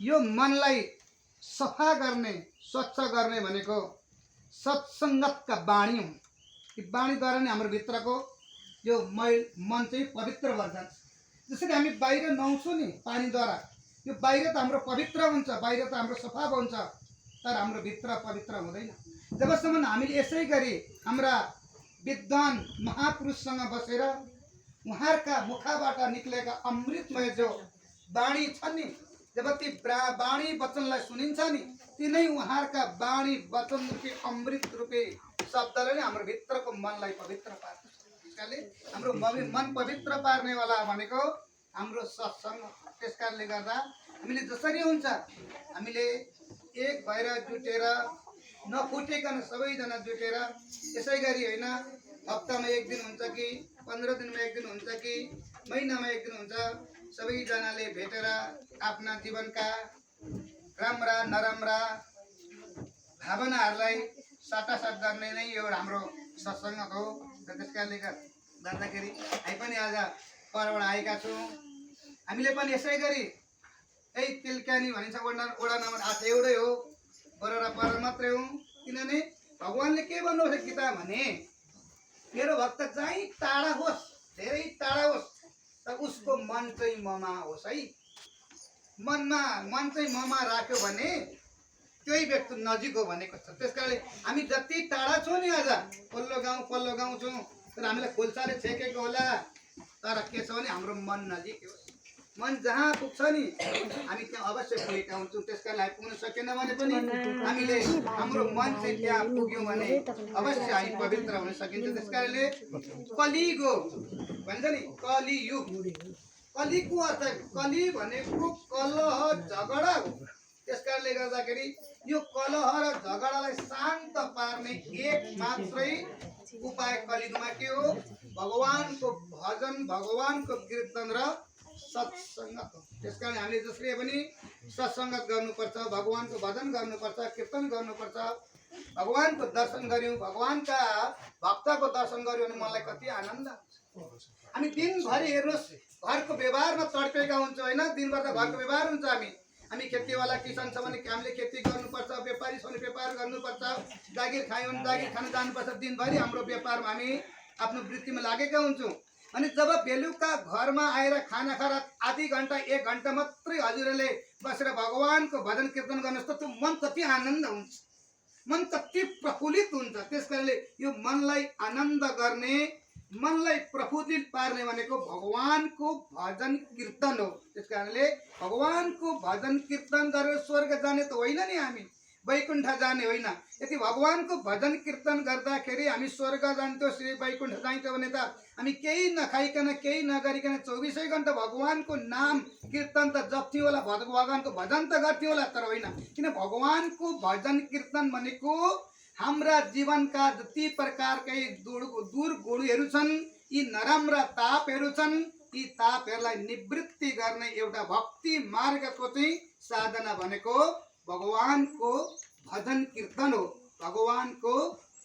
यो मनलाई सफा गर्ने, स्वच्छ गर्ने भनेको सत्सङ्गतका बाणी हुन्। यी बाणीद्वारा नै हाम्रो भित्रको यो मन चाहिँ पवित्र भएर जान्छ। जसरी हामी बाहिर नुहाउँछौँ नि पानीद्वारा, यो बाहिर त हाम्रो पवित्र हुन्छ, बाहिर त हाम्रो सफा हुन्छ, तर हाम्रो भित्र पवित्र हुँदैन। जबसम्म हामीले यसै गरी हाम्रा विद्वान महापुरुषसँग बसेर उहाँहरूका मुखबाट निक्लेका अमृतमय जो बाणी छन् नि, जब ती बाणी वचनलाई सुनिन्छ नि, तिनै उहाँहरूका बाणी वचन रूपी अमृत रूपी शब्दले नै हाम्रो भित्रको मनलाई पवित्र पार्छ। त्यसकारणले हाम्रो मन पवित्र पार्नेवाला भनेको हाम्रो सत्सङ्ग। त्यस कारणले गर्दा हामीले जसरी हुन्छ हामीले एक भएर जुटेर नफुटेकन सबैजना जुटेर, यसै गरी होइन हप्तामा 1 दिन हुन्छ कि 15 दिनमा 1 दिन हुन्छ कि महिनामा 1 दिन हुन्छ, सबैजनाले भेटेर आफ्ना जीवनका राम्रा नराम्रा भावनाहरूलाई साटासाट गर्ने नै यो हाम्रो सत्सङ्ग हो। र त्यस कारणले गर्दाखेरि हामी पनि आज परबाट आएका छौँ। हामीले पनि यसै गरी यही तेलकानी भनिन्छ वडा नम्बर 8 एउटै हो, वर र पर मात्रै हौँ। किनभने भगवान्ले के भन्नुहुन्छ गीता भने, मेरो भक्त जहीँ टाढा होस्, धेरै टाढा होस्, तर उसको मन चाहिँ ममा होस् है। मन चाहिँ ममा राख्यो भने त्यही व्यक्ति नजिक हो भनेको छ। त्यस कारणले हामी जति टाढा छौँ नि, आज पल्लो गाउँ छौँ, तर हामीलाई खोल्साले छेकेको होला, तर के छ भने हाम्रो मन नजिक हो। मन जहाँ पुग्छ नि हामी त्यहाँ अवश्य पुगेका हुन्छौँ। त्यस कारण हामी पुग्न सकेन भने पनि हामीले हाम्रो मन चाहिँ त्यहाँ पुग्यौँ भने अवश्य हामी पवित्र हुन सकिन्छ। त्यस कारणले कलिगो भन्छ नि, कलियुग, कलिको अर्थ कलि भनेको कलह झगडा हो। त्यस कारणले गर्दाखेरि यो कलह र झगडालाई शान्त पार्ने एक मात्रै उपाय कलियुगमा के हो? भगवानको भजन, भगवानको कीर्तन र सत्सङ्गत हो। त्यस कारण हामीले जसले पनि सत्सङ्गत गर्नुपर्छ, भगवानको भजन गर्नुपर्छ, कीर्तन गर्नुपर्छ, भगवानको दर्शन गऱ्यौँ, भगवानका भक्तको दर्शन गऱ्यौँ भने मलाई कति आनन्द हुन्छ। हामी दिनभरि हेर्नुहोस् घरको व्यवहारमा तड्पेका हुन्छौँ होइन, दिनभर त घरको व्यवहार हुन्छ। हामी खेतीवाला किसान छ भने हामीले खेती गर्नुपर्छ, व्यापारी छ भने व्यापार गर्नुपर्छ, जागिर खायौँ भने जागिर खान जानुपर्छ। दिनभरि हाम्रो व्यापारमा हामी आफ्नो वृत्तिमा लागेका हुन्छौँ। अनि जब बेलुका घरमा आएर खाना खाएर आधी घन्टा 1 घन्टा मात्रै हजुरले बसेर भगवानको भजन कीर्तन गर्नुहोस् त त्यो मन कति आनन्द हुन्छ, मन कति प्रफुल्लित हुन्छ। त्यस कारणले यो मनलाई आनन्द गर्ने, मनलाई प्रफुल्लित पार्ने भनेको भगवानको भजन कीर्तन हो। त्यस कारणले भगवानको भजन कीर्तन गरेर स्वर्ग जाने त होइन नि, हामी वैकुण्ठ जाने होइन। यदि भगवानको भजन कीर्तन गर्दाखेरि हामी स्वर्ग जान्थ्यौँ, श्री वैकुण्ठ जान्थ्यौँ भने त हामी केही नखाइकन केही नगरिकन 24 घन्टा भगवानको नाम कीर्तन त जप्थ्यौँ होला, भगवानको भजन त गर्थ्यौँ होला। तर होइन, किन भगवानको भजन कीर्तन भनेको हाम्रा जीवनका जति प्रकारकै दुर्गुणहरू छन्, यी नराम्रा तापहरू छन्, यी तापहरूलाई निवृत्ति गर्ने एउटा भक्ति मार्गको चाहिँ साधना भनेको भगवानको भजन कीर्तन हो, भगवानको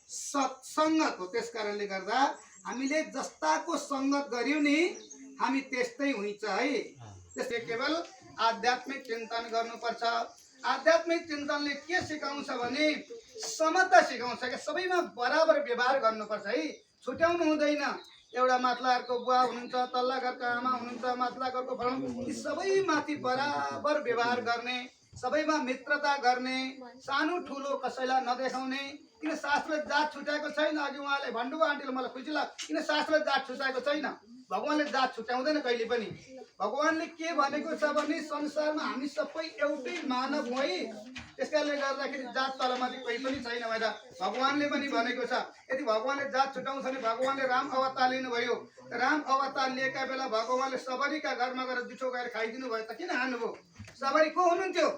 सत्सङ्गत हो। त्यस कारणले गर्दा हामीले जस्ताको सङ्गत गर्यौँ नि हामी त्यस्तै हुन्छ है। त्यसले केवल आध्यात्मिक चिन्तन गर्नुपर्छ। आध्यात्मिक चिन्तनले के सिकाउँछ भने समता सिकाउँछ कि सबैमा बराबर व्यवहार गर्नुपर्छ है, छुट्याउनु हुँदैन। एउटा माथिल्ला घरको बुवा हुनुहुन्छ, तल्ला घरको आमा हुनुहुन्छ, माथिल्ला घरको भनौँ, यी सबैमाथि बराबर व्यवहार गर्ने, सबैमा मित्रता गर्ने, सानो ठुलो कसैलाई नदेखाउने। किन शास्त्रले जात छुट्याएको छैन। अघि उहाँले भन्नुभयो, आन्टीले मलाई खुसी लाग्यो, किन शास्त्रले जात छुट्याएको छैन। भगवानले जात छुट्याउँदैन कहिले पनि। भगवानले के भनेको छ भने संसारमा हामी सबै एउटै मानव हो है। त्यसकारणले गर्दाखेरि जात तलमाथि कोही पनि छैन भनेर भगवानले पनि भनेको छ। यदि भगवानले जात छुट्याउँछ भने भगवानले राम अवतार लिनुभयो, राम अवतार लिएका बेला भगवानले सबरीका घरमा गएर जुठो गएर खाइदिनु भयो त किन हान्नुभयो। सबरी को हुनुहुन्थ्यो,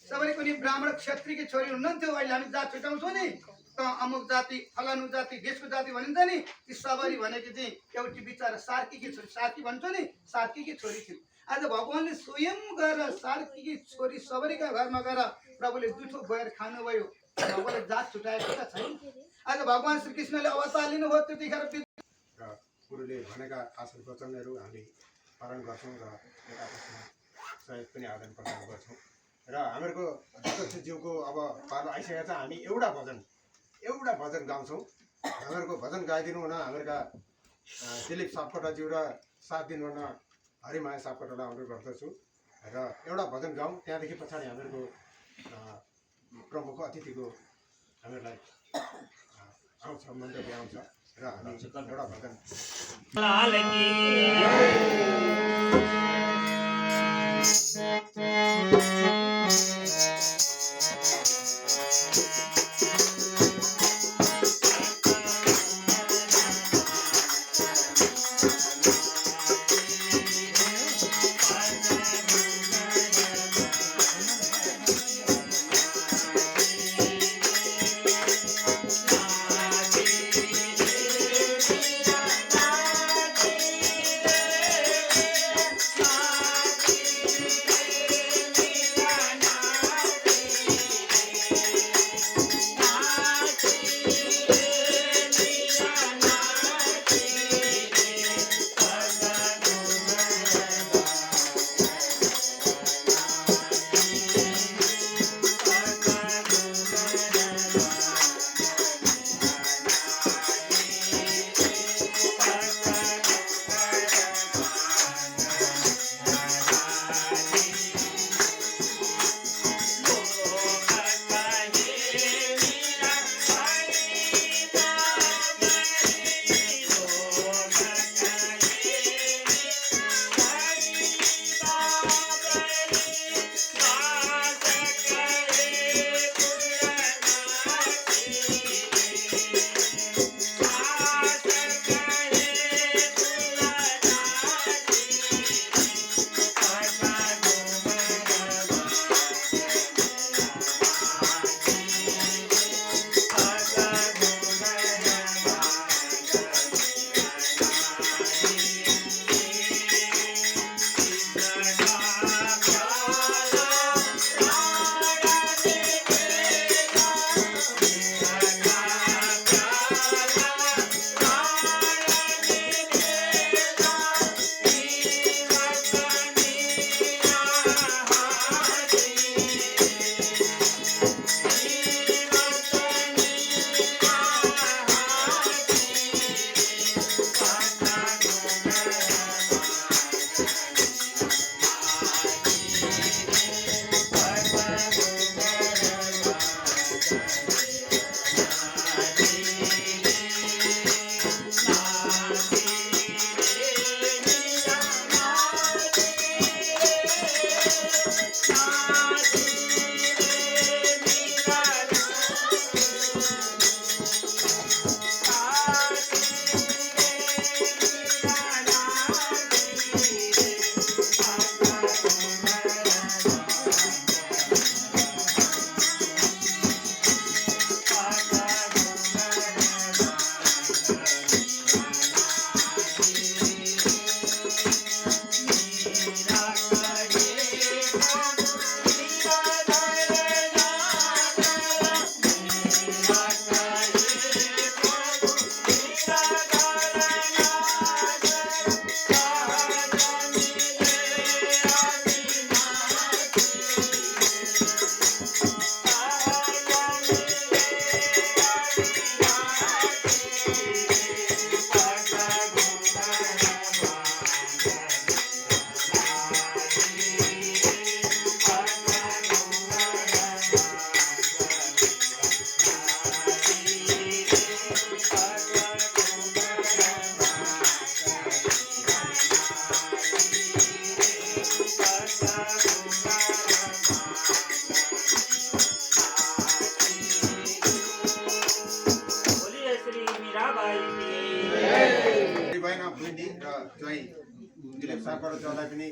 सबरी कुनै ब्राह्मण क्षत्रियकी छोरी हुनुहुन्थ्यो। अहिले हामी जात छुट्याउँछौँ नि, त अमुक जाति फलानु जाति ढेसको जाति भनिन्छ नि, ती सबरी भनेको चाहिँ एउटी बिचरा सार्कीकी छोरी, सार्की भन्छ नि, सार्कीकी छोरी थियो। आज भगवानले स्वयं गएर सार्कीकी छोरी सबरीका घरमा गएर प्रभुले जुठो गएर खानुभयो। भगवानले जात छुट्याएको त छैन। आज भगवान श्रीकृष्णले अवतार लिनुभयो, त्यतिखेर र गुरुले भनेका आसन वचनहरू हामी पालन गर्छौँ र एकापसमा सहयोग पनि आदान प्रदान गर्छौँ। र हामीहरूको अध्यक्षज्यूको अब पालो आइसकेको छ। हामी एउटा भजन गाउँछौँ। हामीहरूको भजन गाइदिनु हुन हामीहरूका दिलीप सापकोटाज्यू र साथ दिनु हुन हरिमाया सापकोटालाई अनुरोध गर्दछु। र एउटा भजन गाउँ, त्यहाँदेखि पछाडि हामीहरूको प्रमुख अतिथिको हामीहरूलाई आउँछ, मण्डली आउँछ र हामी एउटा भजन बहिनी बुन्दी र ज्वाइँ दिलीप शर्मा र ज्वाइँलाई पनि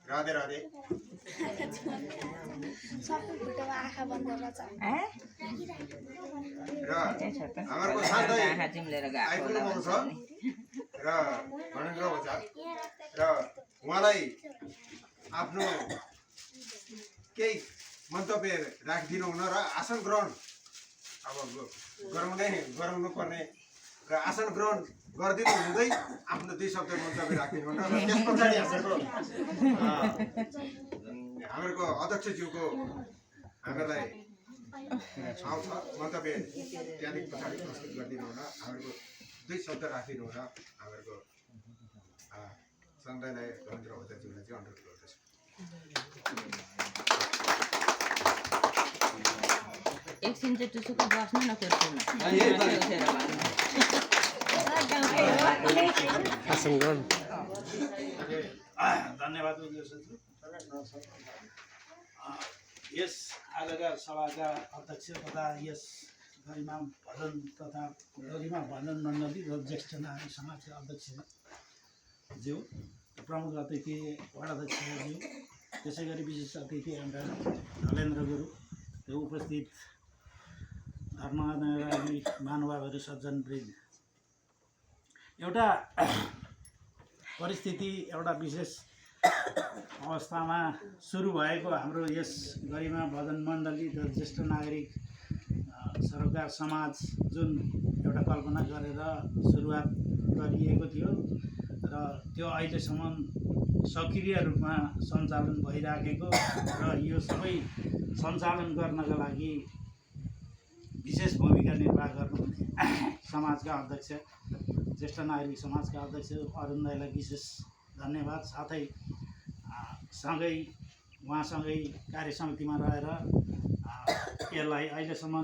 राधे राधे। सबै खुट्टामा आँखा बन्द गरेर छ र हाम्रो साथै आइपुग्नु भएको छ र गणेन्द्र ओझा र उहाँलाई आफ्नो केही मन्तव्य राखिदिनु हुन र आसन ग्रहण अब गराउनु पर्ने र आसन ग्रहण गरिदिनु हुँदै आफ्नो 2 शब्द मन्तव्य राखिदिनु हुन र त्यस पछाडि हाम्रो अध्यक्षज्यूको हामीलाई आउँछ मन्तव्य त्यहाँदेखि पछाडि प्रस्तुत गरिदिनु हुन हाम्रो 2 शब्द राखिदिनु हुन हाम्रो समुदायलाई गणेन्द्र ओझाज्यूलाई चाहिँ अनुरोध गर्दछु। एकछिन चाहिँ टुसुको बस्नु न कुर्सीमा आसन ग्रहण धन्यवाद यस आजका सभाका अध्यक्ष तथा यस गरिमा भजन तथा गरिमा भजन मण्डली र ज्येष्ठ नागरिक समाजका अध्यक्षज्यू प्रमुख अतिथि वडाध्यक्षज्यू त्यसै गरी विशिष्ट अतिथि हाम्रा धलेन्द्र गुरु त्यो उपस्थित धर्मानुरागी महानुभावहरू सज्जनवृन्द, एउटा परिस्थिति एउटा विशेष अवस्थामा सुरु भएको हाम्रो यस गरिमा भजन मण्डली र ज्येष्ठ नागरिक सरोकार समाज जुन एउटा कल्पना गरेर सुरुवात गरिएको थियो र त्यो अहिलेसम्म सक्रिय रूपमा सञ्चालन भइराखेको र यो सबै सञ्चालन गर्नका लागि विशेष भूमिका निर्वाह गर्नुहुने समाजका अध्यक्ष ज्येष्ठ नागरिक समाजका अध्यक्ष अरुण दाईलाई विशेष धन्यवाद। साथै सँगै उहाँसँगै कार्य समितिमा रहेर यसलाई अहिलेसम्म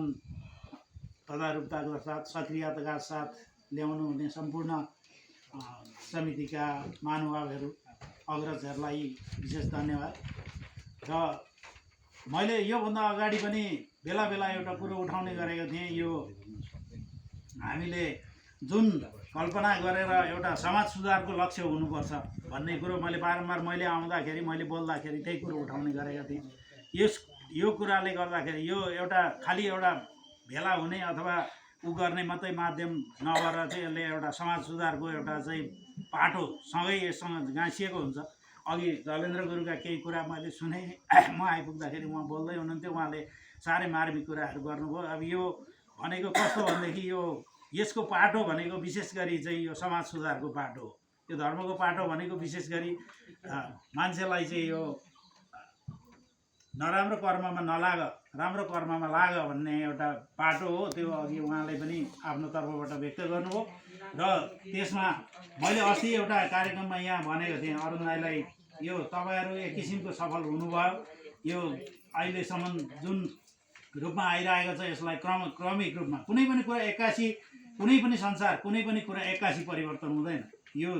तदारुकताका साथ सक्रियताका साथ ल्याउनु हुने सम्पूर्ण समितिका महानुभावहरू अग्रजहरूलाई विशेष धन्यवाद। र मैले योभन्दा अगाडि पनि बेला बेला एउटा कुरो उठाउने गरेको थिएँ, यो हामीले जुन कल्पना गरेर एउटा समाज सुधारको लक्ष्य हुनुपर्छ भन्ने कुरो मैले बारम्बार मैले आउँदाखेरि मैले बोल्दाखेरि त्यही कुरो उठाउने गरेका थिएँ। यो कुराले गर्दाखेरि यो एउटा खालि एउटा भेला हुने अथवा उ गर्ने मात्रै माध्यम नभएर चाहिँ यसले एउटा समाज सुधारको एउटा चाहिँ पाटोसँगै यससँग गाँसिएको हुन्छ। अघि जलेन्द्र गुरुका केही कुरा मैले सुने, म आइपुग्दाखेरि उहाँ बोल्दै हुनुहुन्थ्यो, उहाँले साह्रै मार्मिक कुराहरू गर्नुभयो। अब यो भनेको कस्तो भनेदेखि यो यसको पाटो भनेको विशेष गरी चाहिँ यो समाज सुधारको पाटो हो। यो धर्मको पाटो भनेको विशेष गरी मान्छेलाई चाहिँ यो नराम्रो कर्ममा नलाग राम्रो कर्ममा लाग भन्ने एउटा पाटो हो। त्यो अघि उहाँले पनि आफ्नो तर्फबाट व्यक्त गर्नुभयो र त्यसमा मैले अस्ति एउटा कार्यक्रममा यहाँ भनेको थिएँ अरुण दाईलाई, यो तपाईँहरू एक किसिमको सफल हुनुभयो। यो अहिलेसम्म जुन रूपमा आइरहेको छ यसलाई क्रमिक रूपमा कुनै पनि कुरा एक्कासी, कुनै पनि संसार कुनै पनि कुरा एक्कासी परिवर्तन हुँदैन। यो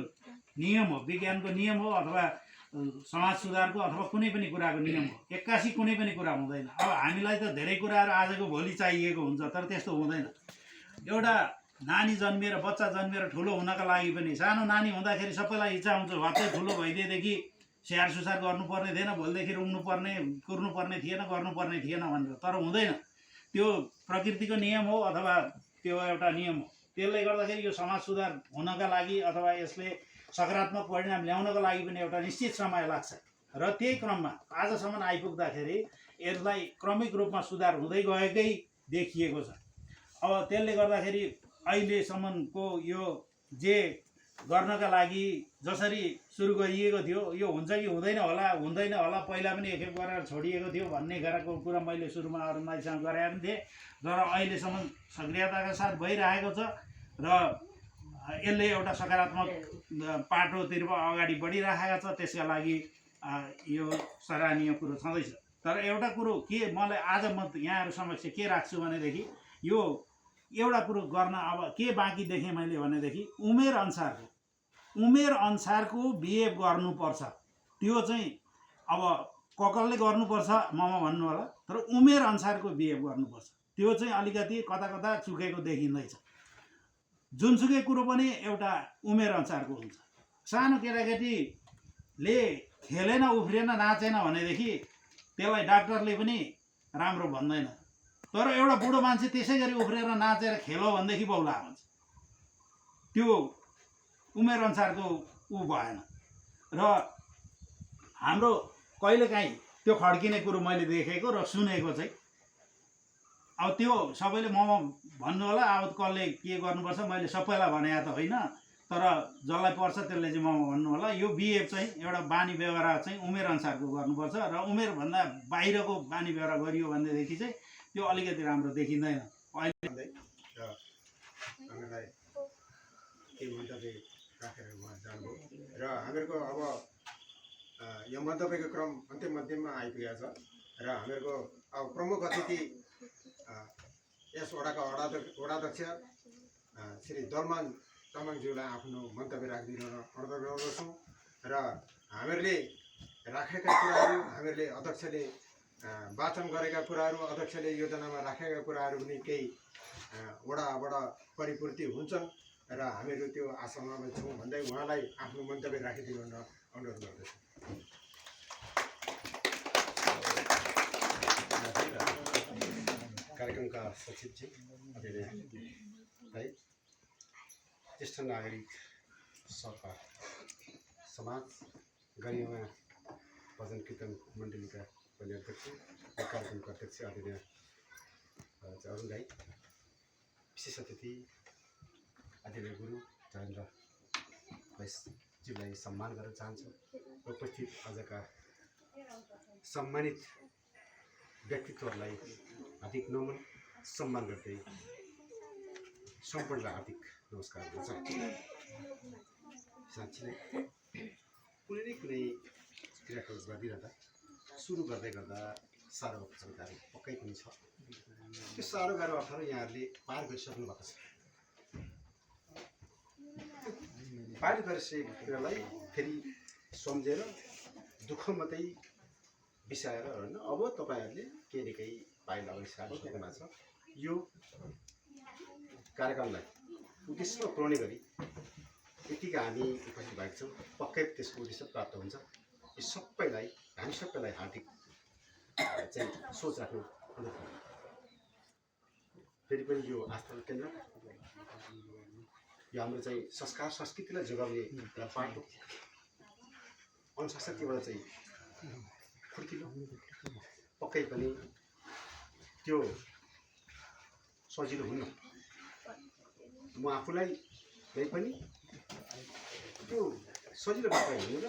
नियम हो, विज्ञानको नियम हो अथवा समाज सुधारको अथवा कुनै पनि कुराको नियम हो। एक्कासी कुनै पनि कुरा हुँदैन। अब हामीलाई त धेरै कुराहरू आजको भोलि चाहिएको हुन्छ, तर त्यस्तो हुँदैन। एउटा नानी जन्मिएर बच्चा जन्मिएर ठुलो हुनका लागि पनि सानो नानी हुँदाखेरि सबैलाई इच्छा हुन्छ भत्तै ठुलो भइदिएदेखि स्याहार सुसार गर्नुपर्ने थिएन, भोलिदेखि रुङ्नुपर्ने कुर्नुपर्ने थिएन, गर्नुपर्ने थिएन भनेर। तर हुँदैन, त्यो प्रकृतिको नियम हो अथवा त्यो एउटा नियम हो। त्यसले गर्दाखेरि यो समाज सुधार हुनका लागि अथवा यसले सकारात्मक परिणाम ल्याउनको लागि पनि एउटा निश्चित समय लाग्छ र त्यही क्रममा आजसम्म आइपुग्दाखेरि यसलाई क्रमिक रूपमा सुधार हुँदै गएकै देखिएको छ। अब त्यसले गर्दाखेरि अहिलेसम्मको यो जे गर्नका लागि जसरी सुरु गरिएको थियो यो हुन्छ कि हुँदैन होला पहिला पनि एकखेप गरेर छोडिएको थियो भन्ने कुरा मैले सुरुमा अरुणदाईसँग गरेका पनि थिएँ। तर अहिलेसम्म सक्रियताका साथ भइरहेको छ र यसले एउटा सकारात्मक पाटोतिर अगाडि बढिरहेको छ। त्यसका लागि यो सराहनीय कुरो छँदैछ। तर एउटा कुरो के मलाई आज म यहाँहरू समक्ष के राख्छु भनेदेखि यो एउटा कुरो गर्न अब के बाँकी देखेँ मैले भनेदेखि उमेर अनुसारको बिहेभ गर्नुपर्छ। त्यो चाहिँ अब ककलले गर्नुपर्छ ममा भन्नु होला, तर उमेर अनुसारको बिहेभ गर्नुपर्छ। त्यो चाहिँ अलिकति कता कता चुकेको देखिँदैछ। जुनसुकै कुरो पनि एउटा उमेर अनुसारको हुन्छ। सानो केटाकेटीले खेलेन उफ्रिएन नाचेन भनेदेखि त्यसलाई डाक्टरले पनि राम्रो भन्दैन, तर एउटा बुढो मान्छे त्यसै गरी उफ्रेर नाचेर खेलो भनेदेखि बौला हुन्छ। त्यो उमेर अनुसारको ऊ भएन। र हाम्रो कहिलेकाहीँ त्यो खड्किने कुरो मैले देखेको र सुनेको चाहिँ अब त्यो सबैले ममा भन्नु होला, अब कसले के गर्नुपर्छ मैले सबैलाई भने त होइन, तर जसलाई पर्छ त्यसले चाहिँ ममा भन्नु होला। यो बिहेभ चाहिँ एउटा बानी व्यवहार चाहिँ उमेर अनुसारको गर्नुपर्छ र उमेरभन्दा बाहिरको बानी व्यवहार गरियो भनेदेखि चाहिँ त्यो अलिकति राम्रो देखिँदैन। अहिले हामीलाई केही मन्तव्य राखेर उहाँ जानुभयो र हामीहरूको अब यो मन्तव्यको क्रम अन्तिम मध्यममा आइपुगेको छ र हामीहरूको अब प्रमुख अतिथि यस वडाका वडाध्यक्ष श्री दलमान तामाङज्यूलाई आफ्नो मन्तव्य राखिदिन अनुरोध गर्दछौँ र हामीहरूले राखेका कुराहरू, हामीहरूले अध्यक्षले वाचन गरेका कुराहरू, अध्यक्षले योजनामा राखेका कुराहरू पनि केही वडाबाट परिपूर्ति हुन्छन् र हामीहरू त्यो आशामा छौँ भन्दै उहाँलाई आफ्नो मन्तव्य राखिदिनु अनुरोध गर्दछौँ। कार्यक्रमका सचिवजी, आदरणीय ज्येष्ठ नागरिक सभा समाज गरिमा भजन कीर्तन मण्डलीका पनि अध्यक्ष, कार्यक्रमका अध्यक्ष आदरणीय अरुण राई, विशेष अतिथि आदरणीय गुरु जयेन्द्र भाइज्यूलाई सम्मान गर्न चाहन्छु। उपस्थित आजका सम्मानित व्यक्तित्वहरूलाई हार्दिक नमन सम्मान गर्दै सम्पूर्णलाई हार्दिक नमस्कार गर्न चाहन्छु। साँच्चै नै कुनै क्रियाकलाप गरिरहँदा सुरु गर्दै गर्दा साह्रो अप्ठ्यारो पक्कै पनि छ। त्यो साह्रो गाह्रो अप्ठ्यारो यहाँहरूले पार गरिसक्नु भएको छ। पार गरिसकेको कुरालाई फेरि सम्झेर दुःख मात्रै बिसाएर होइन, अब तपाईँहरूले केही न केही पाइला अगाडि सार्नु भएको छ। यो कार्यक्रमलाई उद्देश्यमा पुर्याउने गरी यतिका हामी उपस्थित भएको छौँ, पक्कै त्यसको उद्देश्य प्राप्त हुन्छ। यो सबैलाई हामी सबैलाई हार्दिक चाहिँ सोच राख्नु अनुरोध गर्छु। फेरि पनि यो आस्था केन्द्र यो हाम्रो चाहिँ संस्कार संस्कृतिलाई जोगाउने एउटा बाटो, अनुशासन त्योबाट चाहिँ फुर्किलो पक्कै पनि त्यो सजिलो हुन्न। म आफूलाई पनि त्यो सजिलो बाटो हिँड्नु र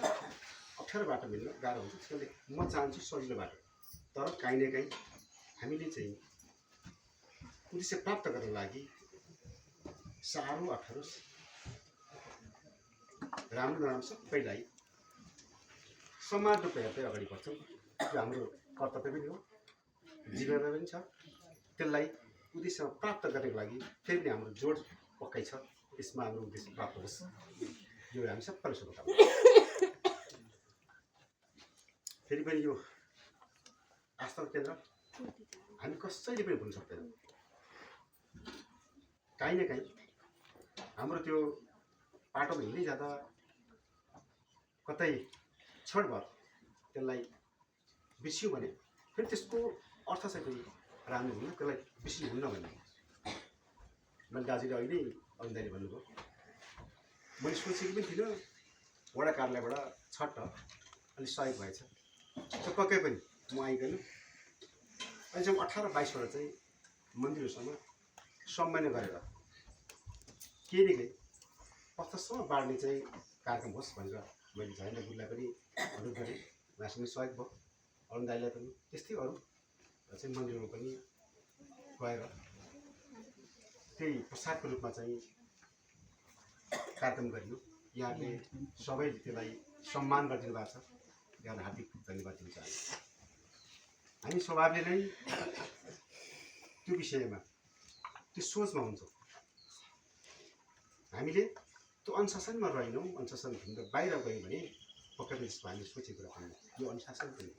अप्ठ्यारो बाटो हिँड्नु गाह्रो हुन्छ। त्यसकारणले म चाहन्छु सजिलो बाटो, तर काहीँ न काहीँ हामीले चाहिँ उद्देश्य प्राप्त गर्नको लागि साह्रो अप्ठ्यारो राम्रो नराम्रो सबैलाई समान रूपमा हेर्दै अगाडि बढ्छौँ। त्यो हाम्रो कर्तव्य पनि हो, जिम्मेवारी पनि छ। त्यसलाई उद्देश्यमा प्राप्त गर्नको लागि फेरि पनि हाम्रो जोड पक्कै छ। यसमा हाम्रो उद्देश्य प्राप्त होस्, यो हामी सबैलाई शुभकामना। फेरि पनि यो आस्था केन्द्र हामी कसैले पनि भुल्न सक्दैनौँ। काहीँ न काहीँ हाम्रो त्यो बाटोमा हिँड्दै जाँदा कतै क्षण भर त्यसलाई बिर्सियो भने फेरि त्यसको अर्थ चाहिँ फेरि राम्रो हुन्न, त्यसलाई बिर्सिनु हुन्न भन्ने मैले दाजुले अहिले अरुण दाइले भन्नुभयो। मैले सोचेको पनि थिइनँ, वडा कार्यालयबाट छट्ट अलिक सहयोग भएछ। त्यो पक्कै पनि म आइकन अहिलेसम्म 18-22वटा चाहिँ मन्दिरहरूसँग सम्मान गरेर केही न केही पत्थरसम्म बाँड्ने चाहिँ कार्यक्रम होस् भनेर मैले जयेन्द्र गुरुलाई पनि अनुरोध गरेँ। उहाँसँग सहयोग भयो, अरुण दाइलाई पनि त्यस्तै अरू चाहिँ मन्दिरमा पनि गएर त्यही प्रसादको रूपमा चाहिँ कार्यक्रम गरियो। यहाँले सबैले त्यसलाई सम्मान गरिदिनु भएको छ, यहाँलाई हार्दिक धन्यवाद दिन चाहन्छु। हामी स्वभावले नै त्यो विषयमा त्यो सोचमा हुन्छौँ हामीले। त्यो अनुशासनमा रहेनौँ, अनुशासनभन्दा बाहिर गयौँ भने पक्कै पनि त्यसको हामीले सोचेको कुरा यो अनुशासन पनि